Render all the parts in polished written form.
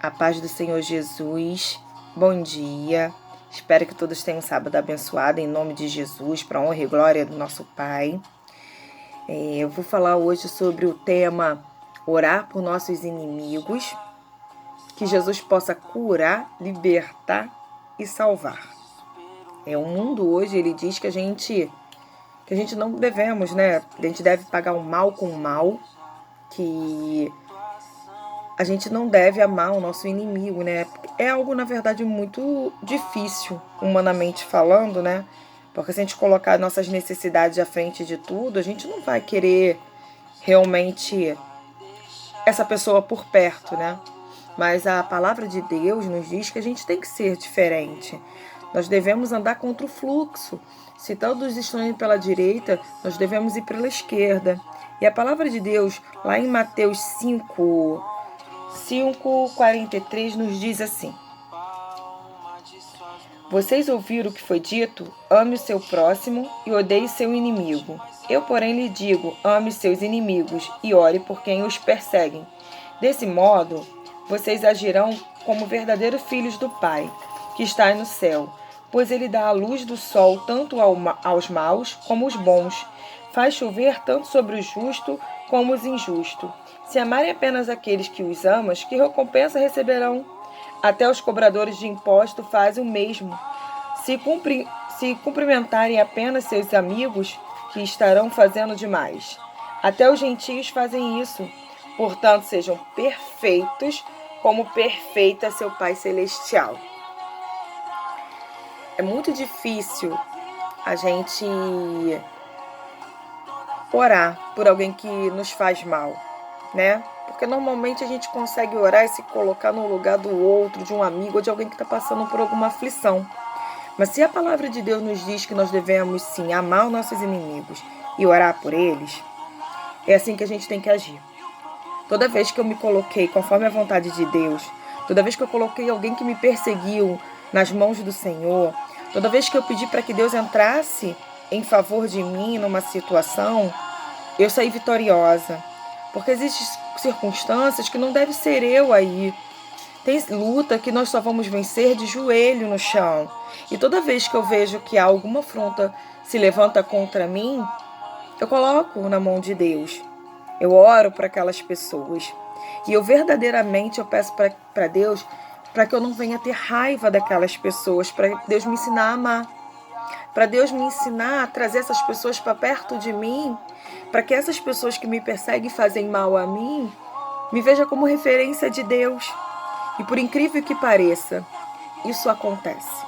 A paz do Senhor Jesus, bom dia. Espero que todos tenham um sábado abençoado, em nome de Jesus, para a honra e glória do nosso Pai. Eu vou falar hoje sobre o tema orar por nossos inimigos, que Jesus possa curar, libertar e salvar. O mundo hoje, ele diz que a gente não devemos, né? A gente deve pagar o mal com o mal, que a gente não deve amar o nosso inimigo, né? É algo, na verdade, muito difícil, humanamente falando, né? Porque se a gente colocar nossas necessidades à frente de tudo, a gente não vai querer realmente essa pessoa por perto, né? Mas a palavra de Deus nos diz que a gente tem que ser diferente. Nós devemos andar contra o fluxo. Se todos estão indo pela direita, nós devemos ir pela esquerda. E a palavra de Deus, lá em Mateus 5:43 nos diz assim: Vocês ouviram o que foi dito? Ame o seu próximo e odeie seu inimigo. Eu, porém, lhe digo, ame seus inimigos e ore por quem os perseguem. Desse modo, vocês agirão como verdadeiros filhos do Pai, que está no céu, pois ele dá a luz do sol tanto aos maus como aos bons. Faz chover tanto sobre o justo como os injustos. Se amarem apenas aqueles que os amam, que recompensa receberão? Até os cobradores de imposto fazem o mesmo. Se cumprimentarem apenas seus amigos, que estarão fazendo demais. Até os gentios fazem isso. Portanto, sejam perfeitos, como perfeito é seu Pai Celestial. É muito difícil a gente orar por alguém que nos faz mal, né? Porque normalmente a gente consegue orar e se colocar no lugar do outro, de um amigo ou de alguém que está passando por alguma aflição. Mas se a palavra de Deus nos diz que nós devemos sim amar os nossos inimigos e orar por eles, é assim que a gente tem que agir. Toda vez que eu me coloquei conforme a vontade de Deus, toda vez que eu coloquei alguém que me perseguiu nas mãos do Senhor, toda vez que eu pedi para que Deus entrasse em favor de mim numa situação, eu saí vitoriosa. Porque existem circunstâncias que não deve ser eu aí. Tem luta que nós só vamos vencer de joelho no chão. E toda vez que eu vejo que há alguma afronta se levanta contra mim, eu coloco na mão de Deus. Eu oro para aquelas pessoas. E eu verdadeiramente peço para Deus para que eu não venha ter raiva daquelas pessoas, para Deus me ensinar a amar. Para Deus me ensinar a trazer essas pessoas para perto de mim, para que essas pessoas que me perseguem e fazem mal a mim, me vejam como referência de Deus. E por incrível que pareça, isso acontece.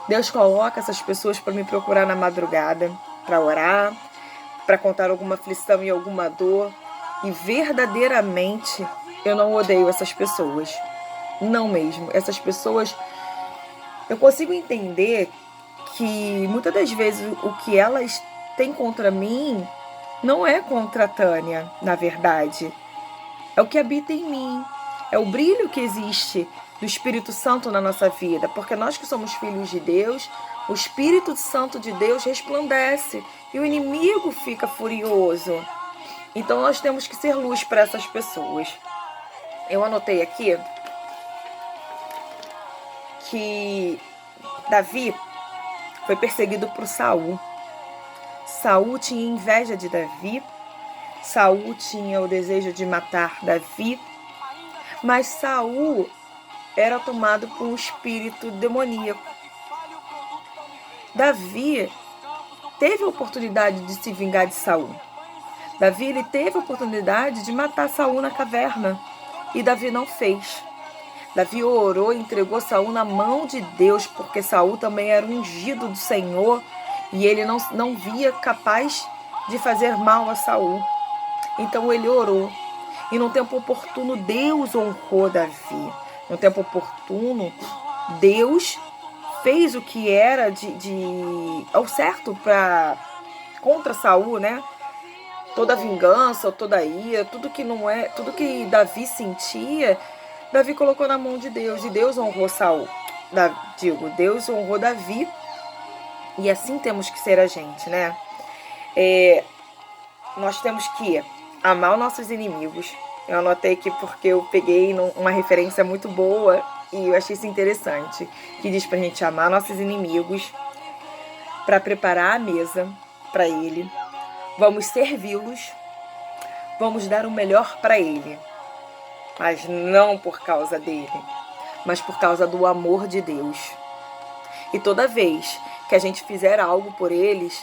Deus coloca essas pessoas para me procurar na madrugada, para orar, para contar alguma aflição e alguma dor. E verdadeiramente eu não odeio essas pessoas. Não mesmo. Essas pessoas, eu consigo entender que muitas das vezes o que elas têm contra mim não é contra a Tânia, na verdade. É o que habita em mim. É o brilho que existe do Espírito Santo na nossa vida. Porque nós que somos filhos de Deus, o Espírito Santo de Deus resplandece e o inimigo fica furioso. Então nós temos que ser luz para essas pessoas. Eu anotei aqui que Davi foi perseguido por Saul. Saul tinha inveja de Davi. Saul tinha o desejo de matar Davi. Mas Saul era tomado por um espírito demoníaco. Davi teve a oportunidade de se vingar de Saul. Davi ele teve a oportunidade de matar Saul na caverna. E Davi não fez. Davi orou e entregou Saul na mão de Deus, porque Saul também era ungido do Senhor e ele não via capaz de fazer mal a Saul. Então ele orou. E no tempo oportuno, Deus honrou Davi. No tempo oportuno, Deus fez o que era ao certo contra Saul, né? Toda vingança, toda ira, tudo que Davi sentia, Davi colocou na mão de Deus. E Deus honrou Deus honrou Davi. E assim temos que ser a gente, né? Nós temos que amar os nossos inimigos, Eu anotei aqui porque eu peguei uma referência muito boa e eu achei isso interessante, que diz pra gente amar nossos inimigos, para preparar a mesa para ele, vamos servi-los, vamos dar o melhor para ele, mas não por causa dele, mas por causa do amor de Deus. E toda vez que a gente fizer algo por eles,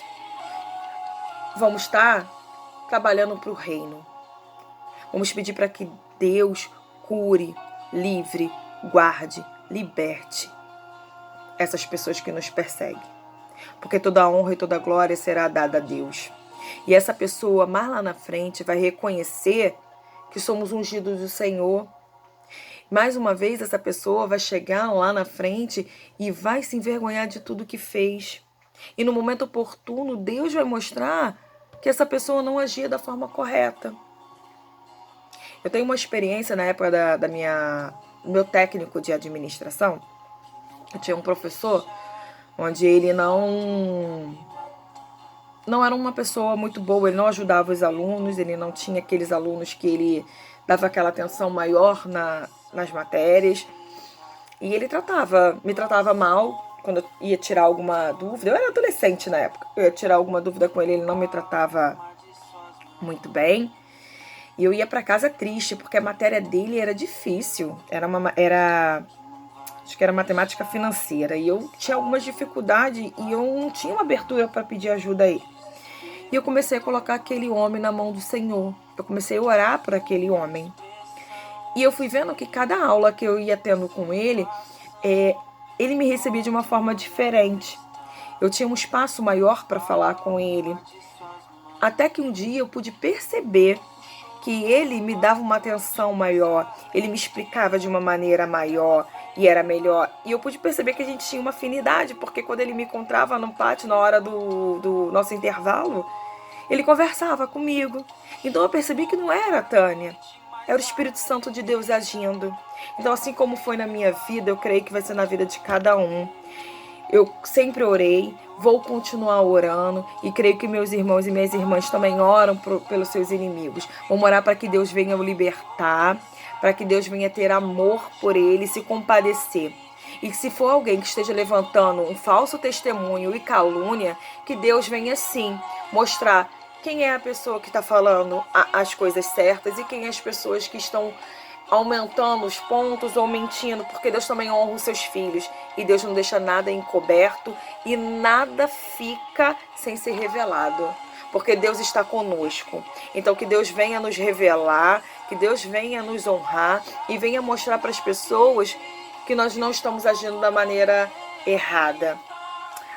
vamos estar trabalhando para o reino. Vamos pedir para que Deus cure, livre, guarde, liberte essas pessoas que nos perseguem. Porque toda a honra e toda a glória será dada a Deus. E essa pessoa, mais lá na frente, vai reconhecer que somos ungidos do Senhor. Mais uma vez, essa pessoa vai chegar lá na frente e vai se envergonhar de tudo que fez. E no momento oportuno, Deus vai mostrar que essa pessoa não agia da forma correta. Eu tenho uma experiência na época do meu técnico de administração. Eu tinha um professor onde ele não era uma pessoa muito boa, ele não ajudava os alunos, ele não tinha aqueles alunos que ele dava aquela atenção maior nas matérias. E ele me tratava mal quando eu ia tirar alguma dúvida. Eu era adolescente na época. Eu ia tirar alguma dúvida com ele, ele não me tratava muito bem. E eu ia para casa triste, porque a matéria dele era difícil. Acho que era matemática financeira. E eu tinha algumas dificuldades e eu não tinha uma abertura para pedir ajuda a ele. E eu comecei a colocar aquele homem na mão do Senhor. Eu comecei a orar por aquele homem. E eu fui vendo que cada aula que eu ia tendo com ele, ele me recebia de uma forma diferente. Eu tinha um espaço maior para falar com ele. Até que um dia eu pude perceber que ele me dava uma atenção maior, ele me explicava de uma maneira maior e era melhor. E eu pude perceber que a gente tinha uma afinidade, porque quando ele me encontrava no pátio na hora do nosso intervalo, ele conversava comigo. Então eu percebi que não era a Tânia, era o Espírito Santo de Deus agindo. Então, assim como foi na minha vida, eu creio que vai ser na vida de cada um. Eu sempre orei, vou continuar orando e creio que meus irmãos e minhas irmãs também oram pelos seus inimigos. Vamos orar para que Deus venha o libertar, para que Deus venha ter amor por ele, se compadecer. E se for alguém que esteja levantando um falso testemunho e calúnia, que Deus venha sim mostrar quem é a pessoa que está falando as coisas certas e quem é as pessoas que estão aumentando os pontos ou mentindo, porque Deus também honra os seus filhos e Deus não deixa nada encoberto e nada fica sem ser revelado, porque Deus está conosco. Então que Deus venha nos revelar, que Deus venha nos honrar e venha mostrar para as pessoas que nós não estamos agindo da maneira errada.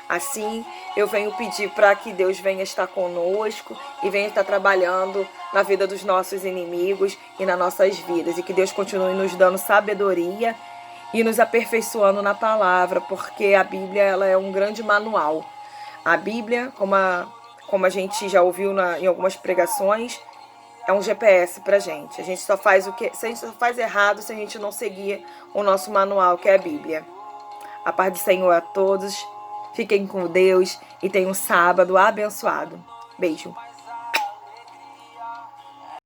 Assim, eu venho pedir para que Deus venha estar conosco e venha estar trabalhando na vida dos nossos inimigos e nas nossas vidas. E que Deus continue nos dando sabedoria e nos aperfeiçoando na palavra, porque a Bíblia ela é um grande manual. A Bíblia, como a gente já ouviu em algumas pregações, é um GPS para a gente. A gente só faz se a gente só faz errado se a gente não seguir o nosso manual, que é a Bíblia. A paz do Senhor a todos. Fiquem com Deus e tenham um sábado abençoado. Beijo.